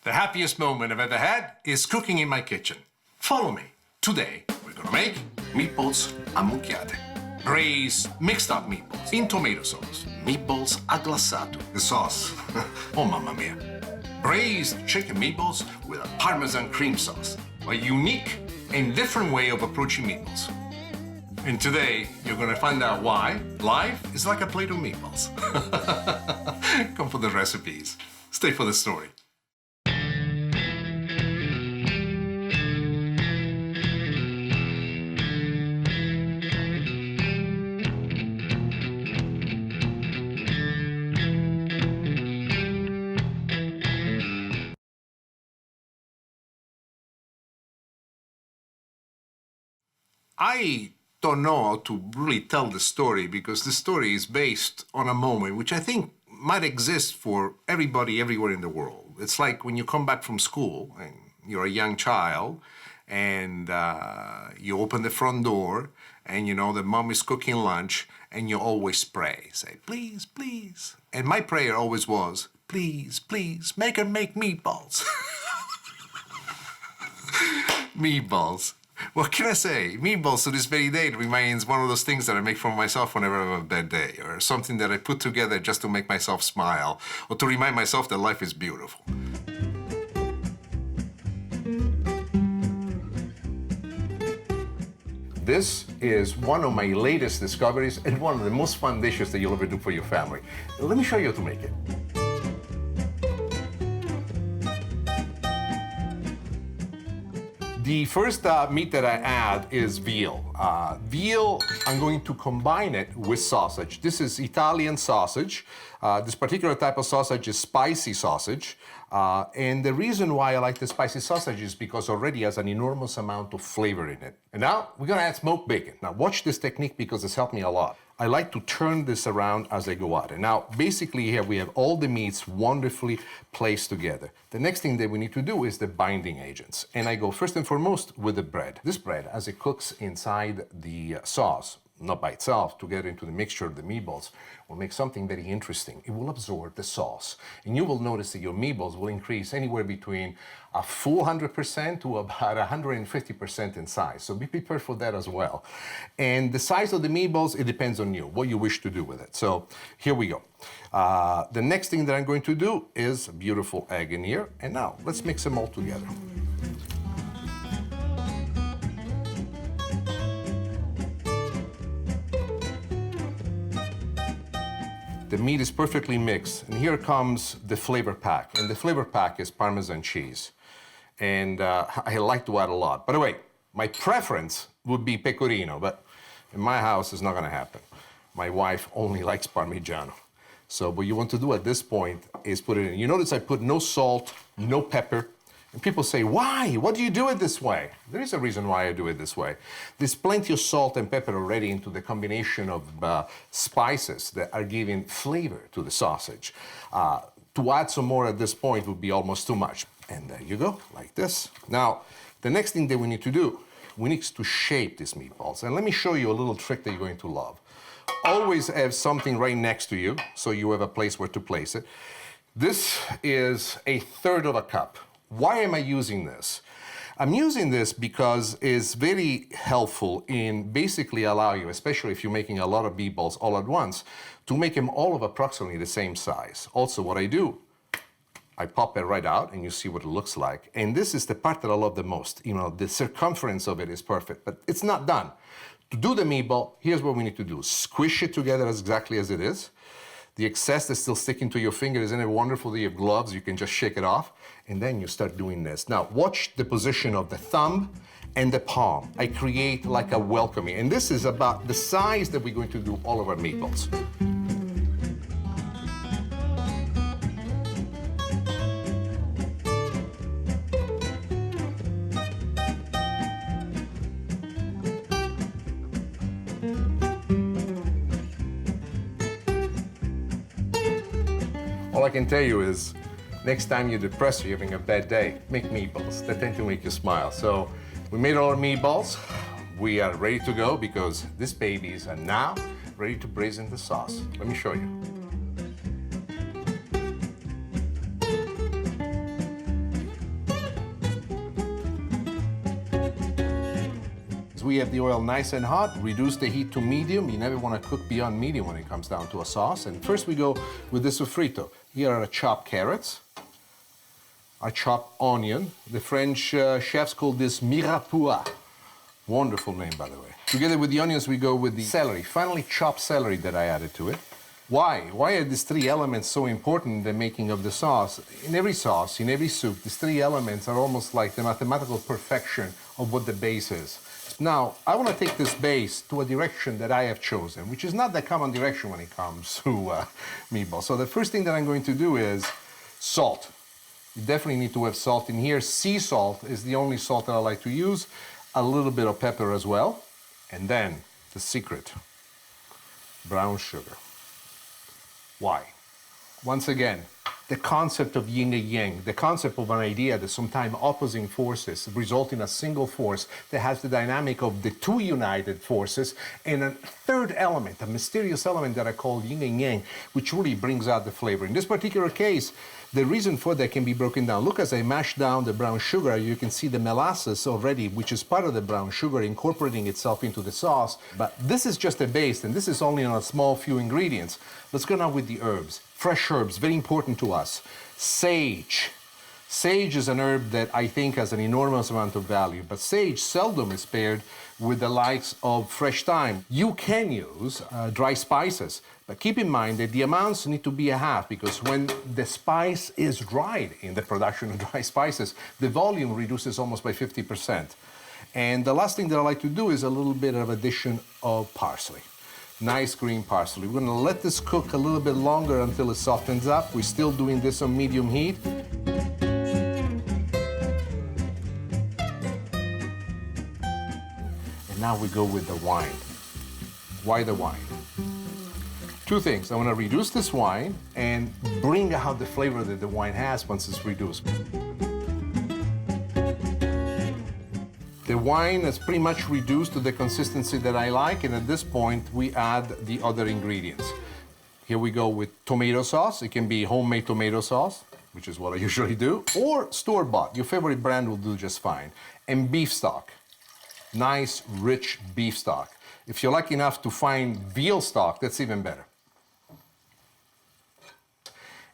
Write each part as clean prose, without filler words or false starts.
The happiest moment I've ever had is cooking in my kitchen. Follow me. Today, we're gonna make Meatballs Ammugghiate. Braised, mixed up meatballs in tomato sauce. Meatballs Agglassatu. The sauce. Oh, mamma mia. Braised chicken meatballs with a Parmesan cream sauce. A unique and different way of approaching meatballs. And today, you're gonna find out why life is like a plate of meatballs. Come for the recipes. Stay for the story. I don't know how to really tell the story because the story is based on a moment which I think might exist for everybody everywhere in the world. It's like when you come back from school and you're a young child and you open the front door and you know the mom is cooking lunch and you always pray, say, please, please. And my prayer always was, please, please, make her make meatballs. Meatballs. What can I say? Meatballs to this very day remains one of those things that I make for myself whenever I have a bad day, or something that I put together just to make myself smile, or to remind myself that life is beautiful. This is one of my latest discoveries and one of the most fun dishes that you'll ever do for your family. Let me show you how to make it. The first meat that I add is veal. Veal, I'm going to combine it with sausage. This is Italian sausage. This particular type of sausage is spicy sausage. And the reason why I like the spicy sausage is because already has an enormous amount of flavor in it. And now we're gonna add smoked bacon. Now watch this technique because it's helped me a lot. I like to turn this around as I go at it. Now, basically here we have all the meats wonderfully placed together. The next thing that we need to do is the binding agents. And I go first and foremost with the bread. This bread, as it cooks inside the sauce, not by itself, to get into the mixture of the meatballs, will make something very interesting. It will absorb the sauce. And you will notice that your meatballs will increase anywhere between a full 100% to about 150% in size. So be prepared for that as well. And the size of the meatballs, it depends on you, what you wish to do with it. So here we go. The next thing that I'm going to do is a beautiful egg in here. And now let's mix them all together. The meat is perfectly mixed, and here comes the flavor pack. And the flavor pack is Parmesan cheese. And I like to add a lot. By the way, my preference would be pecorino, but in my house it's not gonna happen. My wife only likes Parmigiano. So what you want to do at this point is put it in. You notice I put no salt, no pepper. And people say, why? What do you do it this way? There is a reason why I do it this way. There's plenty of salt and pepper already into the combination of spices that are giving flavor to the sausage. To add some more at this point would be almost too much. And there you go, like this. Now, the next thing that we need to do, we need to shape these meatballs. And let me show you a little trick that you're going to love. Always have something right next to you, so you have a place where to place it. This is 1/3 of a cup. Why am I using this? I'm using this because it's very helpful in basically allow you, especially if you're making a lot of meatballs all at once, to make them all of approximately the same size. Also, what I do, I pop it right out and you see what it looks like. And this is the part that I love the most. You know, the circumference of it is perfect, but it's not done. To do the meatball, here's what we need to do. Squish it together as exactly as it is. The excess that's still sticking to your finger, isn't it wonderful that you have gloves? You can just shake it off, and then you start doing this. Now, watch the position of the thumb and the palm. I create like a welcoming, and this is about the size that we're going to do all of our meatballs. All I can tell you is, next time you're depressed or you're having a bad day, make meatballs. They tend to make you smile. So we made all our meatballs. We are ready to go because these babies are now ready to braise in the sauce. Let me show you. we have the oil nice and hot, reduce the heat to medium. You never want to cook beyond medium when it comes down to a sauce. And first we go with the sofrito. Here are chopped carrots, a chopped onion. The French chefs call this mirapoix. Wonderful name, by the way. Together with the onions, we go with the celery, finely chopped celery that I added to it. Why? Why are these three elements so important in the making of the sauce? In every sauce, in every soup, these three elements are almost like the mathematical perfection of what the base is. Now, I want to take this base to a direction that I have chosen, which is not the common direction when it comes to meatballs. So the first thing that I'm going to do is salt. You definitely need to have salt in here. Sea salt is the only salt that I like to use. A little bit of pepper as well. And then the secret, brown sugar. Why? Once again, the concept of yin and yang, the concept of an idea that sometimes opposing forces result in a single force that has the dynamic of the two united forces, and a third element, a mysterious element that I call yin and yang, which really brings out the flavor. In this particular case, the reason for that can be broken down. Look, as I mash down the brown sugar, you can see the molasses already, which is part of the brown sugar, incorporating itself into the sauce. But this is just a base, and this is only on a small few ingredients. Let's go now with the herbs. Fresh herbs, very important to us. Sage. Sage is an herb that I think has an enormous amount of value, but sage seldom is paired with the likes of fresh thyme. You can use dry spices, but keep in mind that the amounts need to be a half, because when the spice is dried in the production of dry spices, the volume reduces almost by 50%. And the last thing that I like to do is a little bit of addition of parsley. Nice green parsley. We're gonna let this cook a little bit longer until it softens up. We're still doing this on medium heat. And now we go with the wine. Why the wine? Two things. I want to reduce this wine and bring out the flavor that the wine has once it's reduced. The wine is pretty much reduced to the consistency that I like, and at this point we add the other ingredients. Here we go with tomato sauce. It can be homemade tomato sauce, which is what I usually do, or store-bought. Your favorite brand will do just fine. And beef stock. Nice, rich beef stock. If you're lucky enough to find veal stock, that's even better.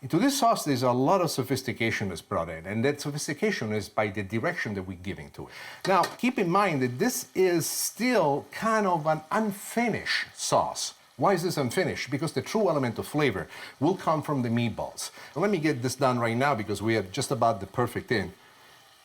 Into this sauce, there's a lot of sophistication that's brought in, and that sophistication is by the direction that we're giving to it. Now, keep in mind that this is still kind of an unfinished sauce. Why is this unfinished? Because the true element of flavor will come from the meatballs. Now, let me get this done right now because we have just about the perfect in.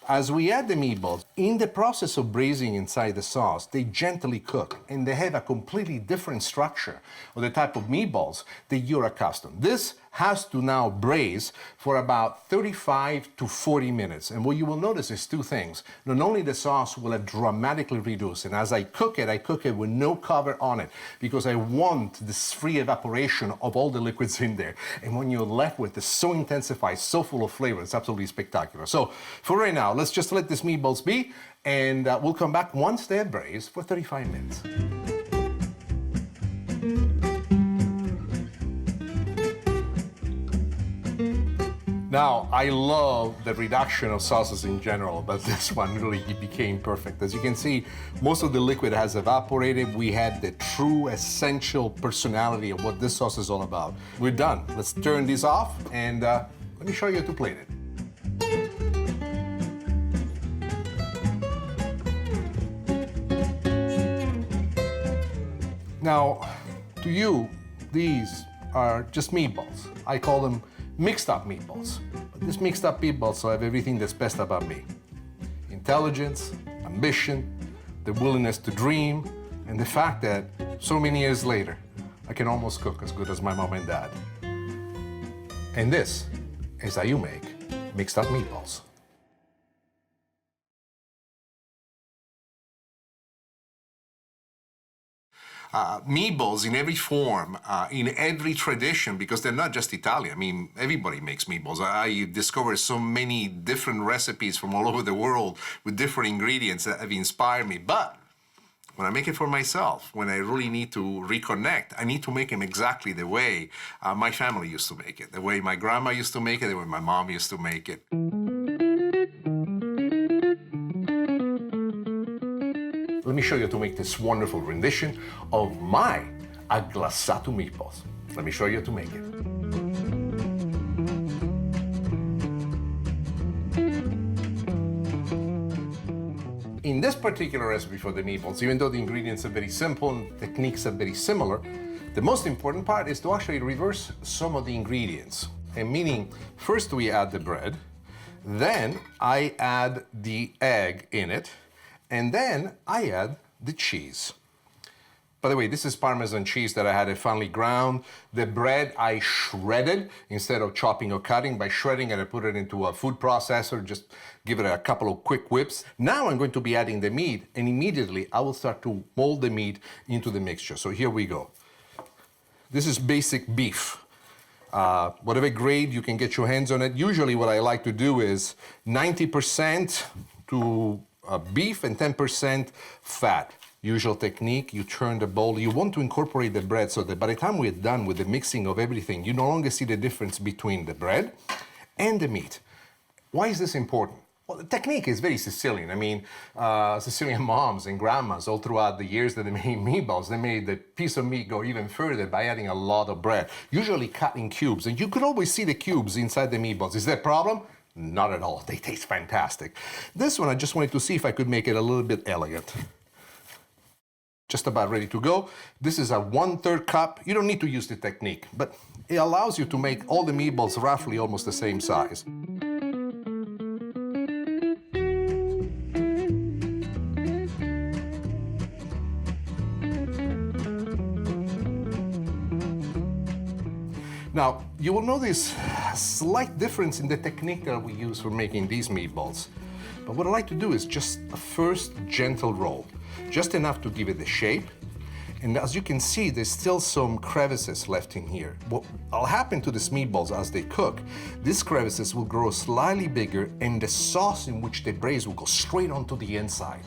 As we add the meatballs, in the process of braising inside the sauce, they gently cook, and they have a completely different structure of the type of meatballs that you're accustomed. This has to now braise for about 35 to 40 minutes. And what you will notice is two things. Not only the sauce will have dramatically reduced, and as I cook it with no cover on it, because I want this free evaporation of all the liquids in there. And when you're left with this so intensified, so full of flavor, it's absolutely spectacular. So for right now, let's just let these meatballs be, and we'll come back once they're braised for 35 minutes. Now, I love the reduction of sauces in general, but this one really became perfect. As you can see, most of the liquid has evaporated. We had the true essential personality of what this sauce is all about. We're done. Let's turn this off, and let me show you how to plate it. Now, to you, these are just meatballs. I call them mixed up meatballs. But these mixed up meatballs have everything that's best about me. Intelligence, ambition, the willingness to dream, and the fact that so many years later, I can almost cook as good as my mom and dad. And this is how you make mixed up meatballs. Meatballs in every form, in every tradition, because they're not just Italian. I mean, everybody makes meatballs. I discovered so many different recipes from all over the world with different ingredients that have inspired me. But when I make it for myself, when I really need to reconnect, I need to make them exactly the way my family used to make it, the way my grandma used to make it, the way my mom used to make it. let me show you how to make this wonderful rendition of my Agglassatu meatballs. Let me show you how to make it. In this particular recipe for the meatballs, even though the ingredients are very simple and techniques are very similar, the most important part is to actually reverse some of the ingredients. And meaning, first we add the bread, then I add the egg in it, and then I add the cheese. By the way, this is Parmesan cheese that I had it finely ground. The bread I shredded instead of chopping or cutting. By shredding it, I put it into a food processor, just give it a couple of quick whips. Now I'm going to be adding the meat, and immediately I will start to mold the meat into the mixture. So here we go. This is basic beef. Whatever grade you can get your hands on it. Usually what I like to do is 90% to beef and 10% fat. Usual technique, you turn the bowl. You want to incorporate the bread so that by the time we're done with the mixing of everything, you no longer see the difference between the bread and the meat. Why is this important? Well, the technique is very Sicilian. I mean, Sicilian moms and grandmas all throughout the years that they made meatballs, they made the piece of meat go even further by adding a lot of bread, usually cut in cubes. And you could always see the cubes inside the meatballs. Is that a problem? Not at all. They taste fantastic. This one, I just wanted to see if I could make it a little bit elegant. Just about ready to go. This is a 1/3 cup. You don't need to use the technique, but it allows you to make all the meatballs roughly almost the same size. Now, you will notice a slight difference in the technique that we use for making these meatballs. But what I like to do is just a first gentle roll, just enough to give it the shape. And as you can see, there's still some crevices left in here. What will happen to these meatballs as they cook, these crevices will grow slightly bigger and the sauce in which they braise will go straight onto the inside.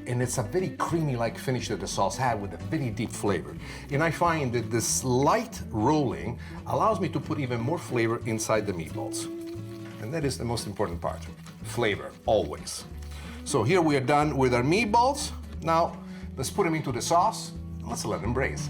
And it's a very creamy-like finish that the sauce had with a very deep flavor. And I find that this light rolling allows me to put even more flavor inside the meatballs. And that is the most important part, flavor, always. So here we are done with our meatballs. Now, let's put them into the sauce. Let's let them braise.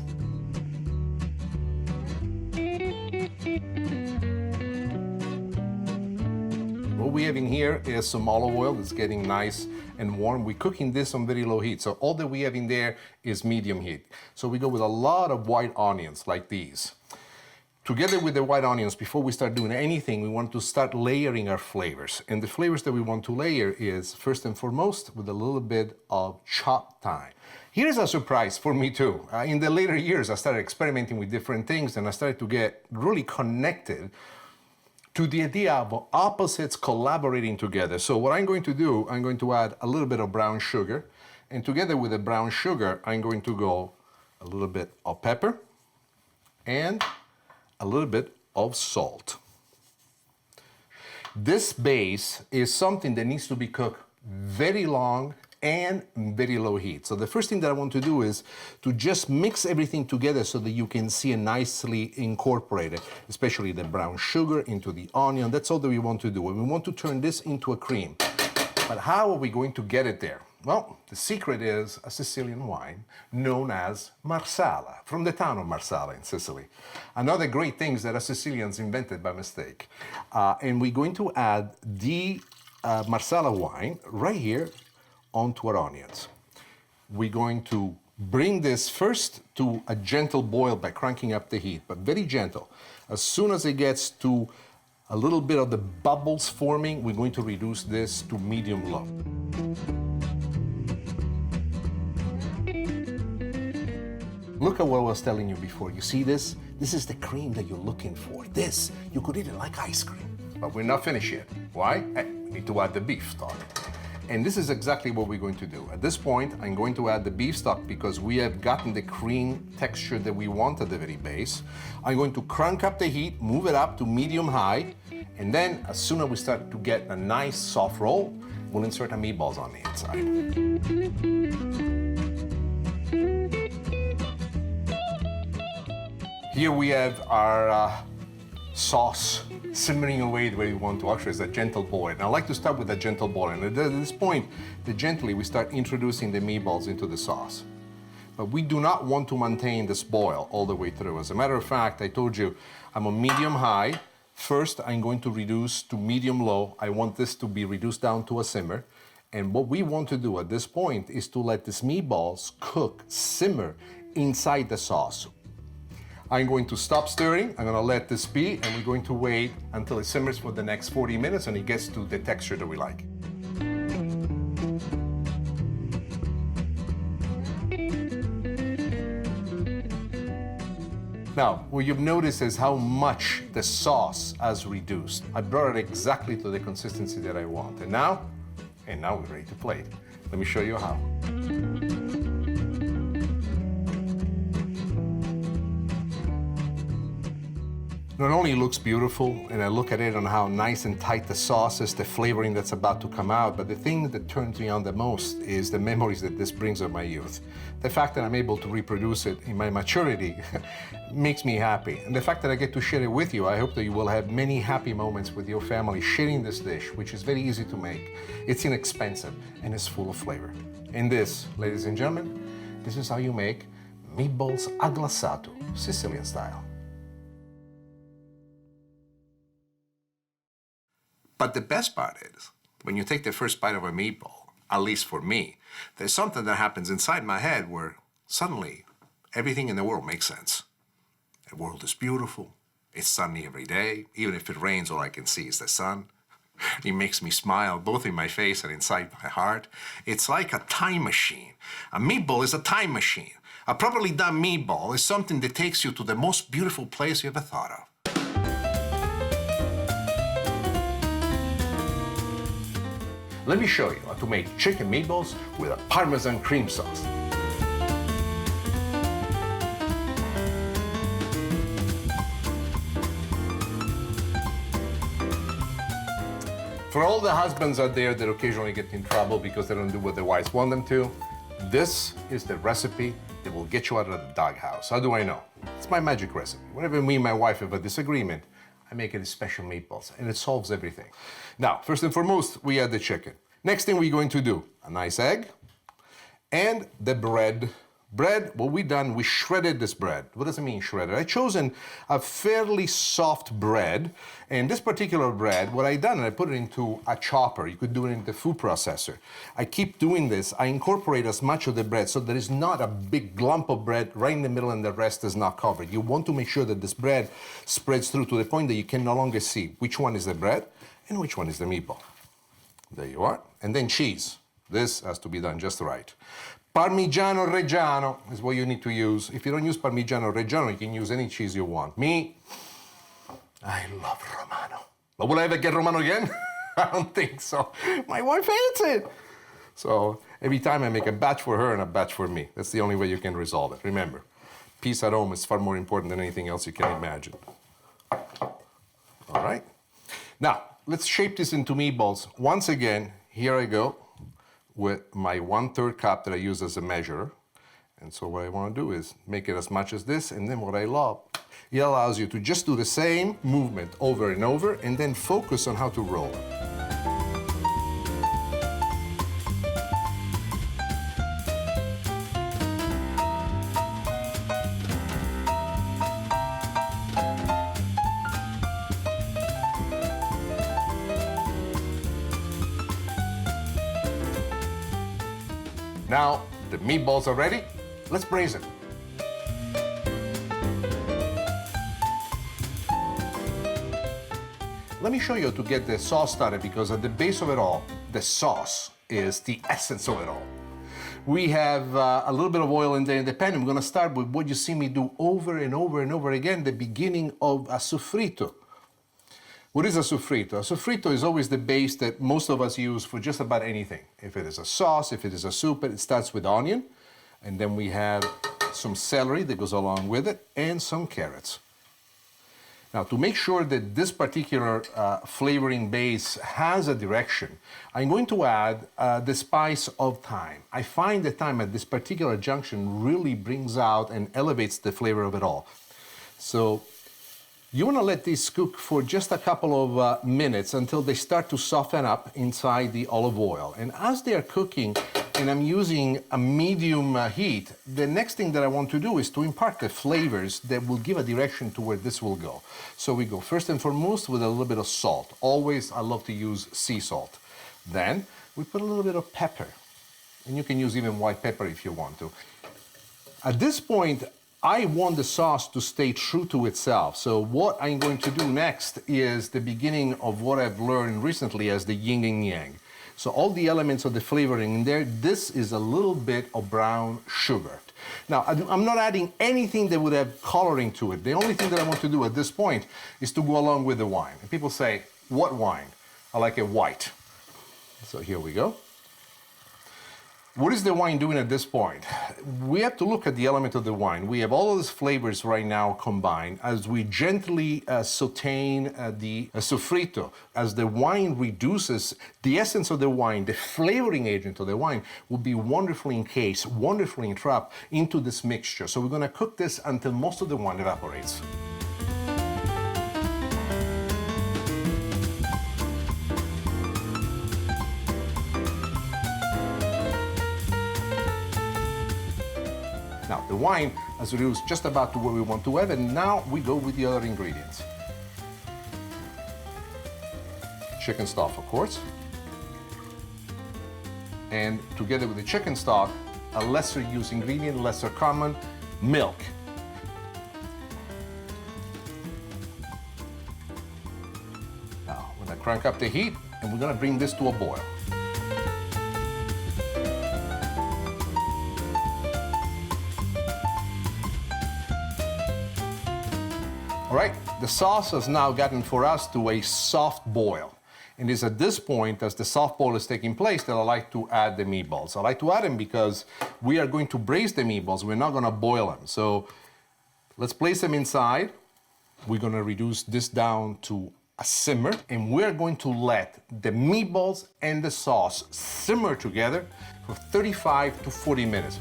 What we have in here is some olive oil that's getting nice and warm. We're cooking this on very low heat, so all that we have in there is medium heat. So we go with a lot of white onions like these. Together with the white onions, before we start doing anything, we want to start layering our flavors. And the flavors that we want to layer is, first and foremost, with a little bit of chopped thyme. Here's a surprise for me too. In the later years, I started experimenting with different things and I started to get really connected to the idea of opposites collaborating together. So what I'm going to do, I'm going to add a little bit of brown sugar. And together with the brown sugar, I'm going to go a little bit of pepper and a little bit of salt. This base is something that needs to be cooked very long and very low heat. So the first thing that I want to do is to just mix everything together so that you can see it nicely incorporated, especially the brown sugar into the onion. That's all that we want to do. And we want to turn this into a cream. But how are we going to get it there? Well, the secret is a Sicilian wine known as Marsala, from the town of Marsala in Sicily. Another great thing that a Sicilians invented by mistake. And we're going to add the Marsala wine right here onto our onions. We're going to bring this first to a gentle boil by cranking up the heat, but very gentle. As soon as it gets to a little bit of the bubbles forming, we're going to reduce this to medium-low. Look at what I was telling you before. You see this? This is the cream that you're looking for. This, you could eat it like ice cream. But we're not finished yet. Why? We need to add the beef stock. And this is exactly what we're going to do. At this point, I'm going to add the beef stock because we have gotten the cream texture that we want at the very base. I'm going to crank up the heat, move it up to medium-high, and then as soon as we start to get a nice soft roll, we'll insert our meatballs on the inside. Here we have our sauce simmering away the way you want to. Actually, it's a gentle boil. And I like to start with a gentle boil. And at this point, gently we start introducing the meatballs into the sauce. But we do not want to maintain this boil all the way through. As a matter of fact, I told you I'm on medium-high. First, I'm going to reduce to medium-low. I want this to be reduced down to a simmer. And what we want to do at this point is to let these meatballs cook, simmer inside the sauce. I'm going to stop stirring, I'm going to let this be, and we're going to wait until it simmers for the next 40 minutes and it gets to the texture that we like. Now, what you've noticed is how much the sauce has reduced. I brought it exactly to the consistency that I want. And now we're ready to plate. Let me show you how. Not only it looks beautiful, and I look at it on how nice and tight the sauce is, the flavoring that's about to come out, but the thing that turns me on the most is the memories that this brings of my youth. The fact that I'm able to reproduce it in my maturity makes me happy. And the fact that I get to share it with you, I hope that you will have many happy moments with your family sharing this dish, which is very easy to make. It's inexpensive, and it's full of flavor. And this, ladies and gentlemen, this is how you make Meatballs Agglassatu, Sicilian style. But the best part is, when you take the first bite of a meatball, at least for me, there's something that happens inside my head where suddenly everything in the world makes sense. The world is beautiful. It's sunny every day. Even if it rains, all I can see is the sun. It makes me smile, both in my face and inside my heart. It's like a time machine. A meatball is a time machine. A properly done meatball is something that takes you to the most beautiful place you ever thought of. Let me show you how to make chicken meatballs with a Parmesan cream sauce. For all the husbands out there that occasionally get in trouble because they don't do what their wives want them to, this is the recipe that will get you out of the doghouse. How do I know? It's my magic recipe. Whenever me and my wife have a disagreement, I make it a special meatballs, and it solves everything. Now, first and foremost, we add the chicken. Next thing we're going to do, a nice egg, and the bread. Bread, what we done, we shredded this bread. What does it mean, shredded? I chosen a fairly soft bread, and this particular bread, what I done, I put it into a chopper. You could do it in the food processor. I keep doing this. I incorporate as much of the bread so there is not a big lump of bread right in the middle and the rest is not covered. You want to make sure that this bread spreads through to the point that you can no longer see which one is the bread and which one is the meatball. There you are. And then cheese. This has to be done just right. Parmigiano Reggiano is what you need to use. If you don't use Parmigiano Reggiano, you can use any cheese you want. Me, I love Romano. But will I ever get Romano again? I don't think so. My wife hates it. So every time I make a batch for her and a batch for me. That's the only way you can resolve it. Remember, peace at home is far more important than anything else you can imagine. All right. Now, let's shape this into meatballs. Once again, here I go with my 1/3 cup that I use as a measure. And so what I want to do is make it as much as this, and then what I love, it allows you to just do the same movement over and over, and then focus on how to roll it. Now, the meatballs are ready. Let's braise it. Let me show you how to get the sauce started, because at the base of it all, the sauce is the essence of it all. We have a little bit of oil in there in the pan. I'm gonna start with what you see me do over and over and over again, the beginning of a soffritto. What is a soffritto? A soffritto is always the base that most of us use for just about anything. If it is a sauce, if it is a soup, it starts with onion, and then we have some celery that goes along with it, and some carrots. Now, to make sure that this particular flavoring base has a direction, I'm going to add the spice of thyme. I find that thyme at this particular junction really brings out and elevates the flavor of it all. So, You want to let these cook for just a couple of minutes until they start to soften up inside the olive oil. And as they are cooking, and I'm using a medium heat, the next thing that I want to do is to impart the flavors that will give a direction to where this will go. So we go first and foremost with a little bit of salt. Always, I love to use sea salt. Then we put a little bit of pepper. And you can use even white pepper if you want to. At this point, I want the sauce to stay true to itself. So what I'm going to do next is the beginning of what I've learned recently as the yin and yang. So all the elements of the flavoring in there, this is a little bit of brown sugar. Now, I'm not adding anything that would have coloring to it. The only thing that I want to do at this point is to go along with the wine. And people say, what wine? I like it white. So here we go. What is the wine doing at this point? We have to look at the element of the wine. We have all of these flavors right now combined as we gently sauteing the sofrito. As the wine reduces, the essence of the wine, the flavoring agent of the wine will be wonderfully encased, wonderfully entrapped into this mixture. So we're going to cook this until most of the wine evaporates. Now, the wine has reduced just about to where we want to have, and now we go with the other ingredients. Chicken stock, of course. And together with the chicken stock, a lesser used ingredient, lesser common, milk. Now, we're gonna crank up the heat, and we're gonna bring this to a boil. All right, the sauce has now gotten for us to a soft boil. And it's at this point, as the soft boil is taking place, that I like to add the meatballs. I like to add them because we are going to braise the meatballs. We're not gonna boil them. So let's place them inside. We're gonna reduce this down to a simmer, and we're going to let the meatballs and the sauce simmer together for 35 to 40 minutes.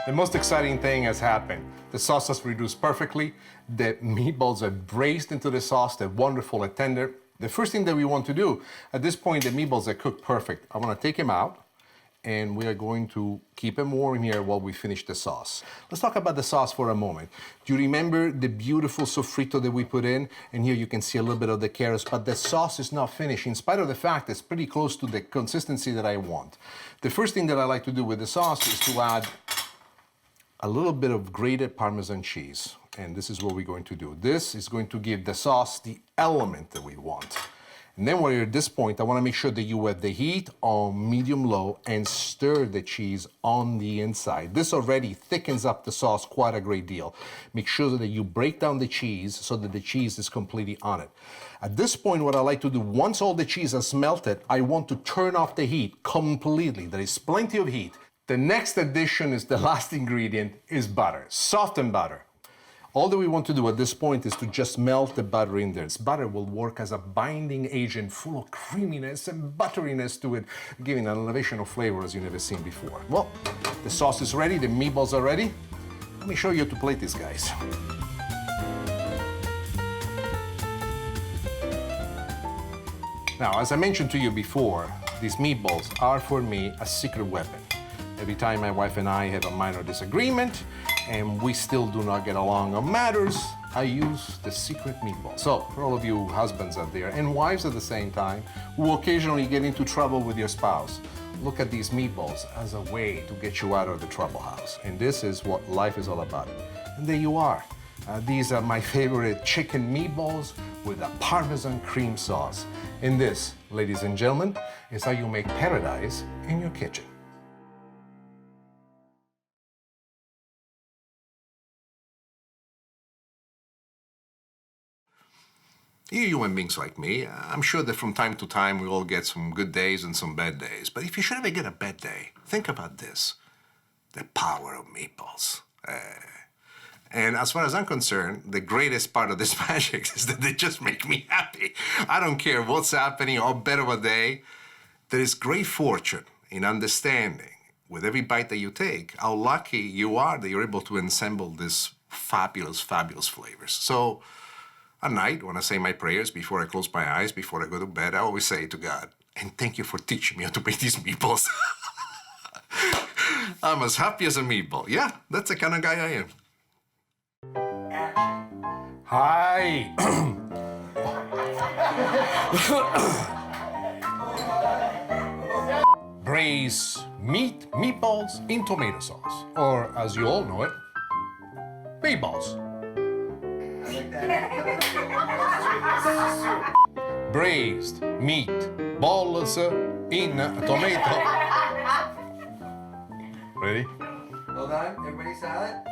The most exciting thing has happened. The sauce has reduced perfectly. The meatballs are braised into the sauce. They're wonderful and tender. The first thing that we want to do, at this point, the meatballs are cooked perfect. I want to take them out, and we are going to keep them warm here while we finish the sauce. Let's talk about the sauce for a moment. Do you remember the beautiful sofrito that we put in? And here you can see a little bit of the carrots, but the sauce is not finished, in spite of the fact it's pretty close to the consistency that I want. The first thing that I like to do with the sauce is to add a little bit of grated Parmesan cheese. And this is what we're going to do. This is going to give the sauce the element that we want. And then when you're at this point, I want to make sure that you have the heat on medium-low and stir the cheese on the inside. This already thickens up the sauce quite a great deal. Make sure that you break down the cheese so that the cheese is completely on it. At this point, what I like to do, once all the cheese has melted, I want to turn off the heat completely. There is plenty of heat. The next addition is the last ingredient, is butter, softened butter. All that we want to do at this point is to just melt the butter in there. This butter will work as a binding agent full of creaminess and butteriness to it, giving an elevation of flavor as you've never seen before. Well, the sauce is ready, the meatballs are ready. Let me show you how to plate these guys. Now, as I mentioned to you before, these meatballs are for me a secret weapon. Every time my wife and I have a minor disagreement and we still do not get along on matters, I use the secret meatball. So, for all of you husbands out there, and wives at the same time, who occasionally get into trouble with your spouse, look at these meatballs as a way to get you out of the trouble house. And this is what life is all about. And there you are. These are my favorite chicken meatballs with a Parmesan cream sauce. And this, ladies and gentlemen, is how you make paradise in your kitchen. You human beings like me, I'm sure that from time to time we all get some good days and some bad days. But if you should ever get a bad day, think about this. The power of meatballs. And as far as I'm concerned, the greatest part of this magic is that they just make me happy. I don't care what's happening, how bad of a day. There is great fortune in understanding, with every bite that you take, how lucky you are that you're able to assemble these fabulous, fabulous flavors. So at night, when I say my prayers, before I close my eyes, before I go to bed, I always say to God, and thank you for teaching me how to make these meatballs. I'm as happy as a meatball. Yeah, that's the kind of guy I am. Hi. Braise meatballs in tomato sauce, or as you all know it, meatballs. Braised meatballs in tomato. Ready? Hold on, everybody silent.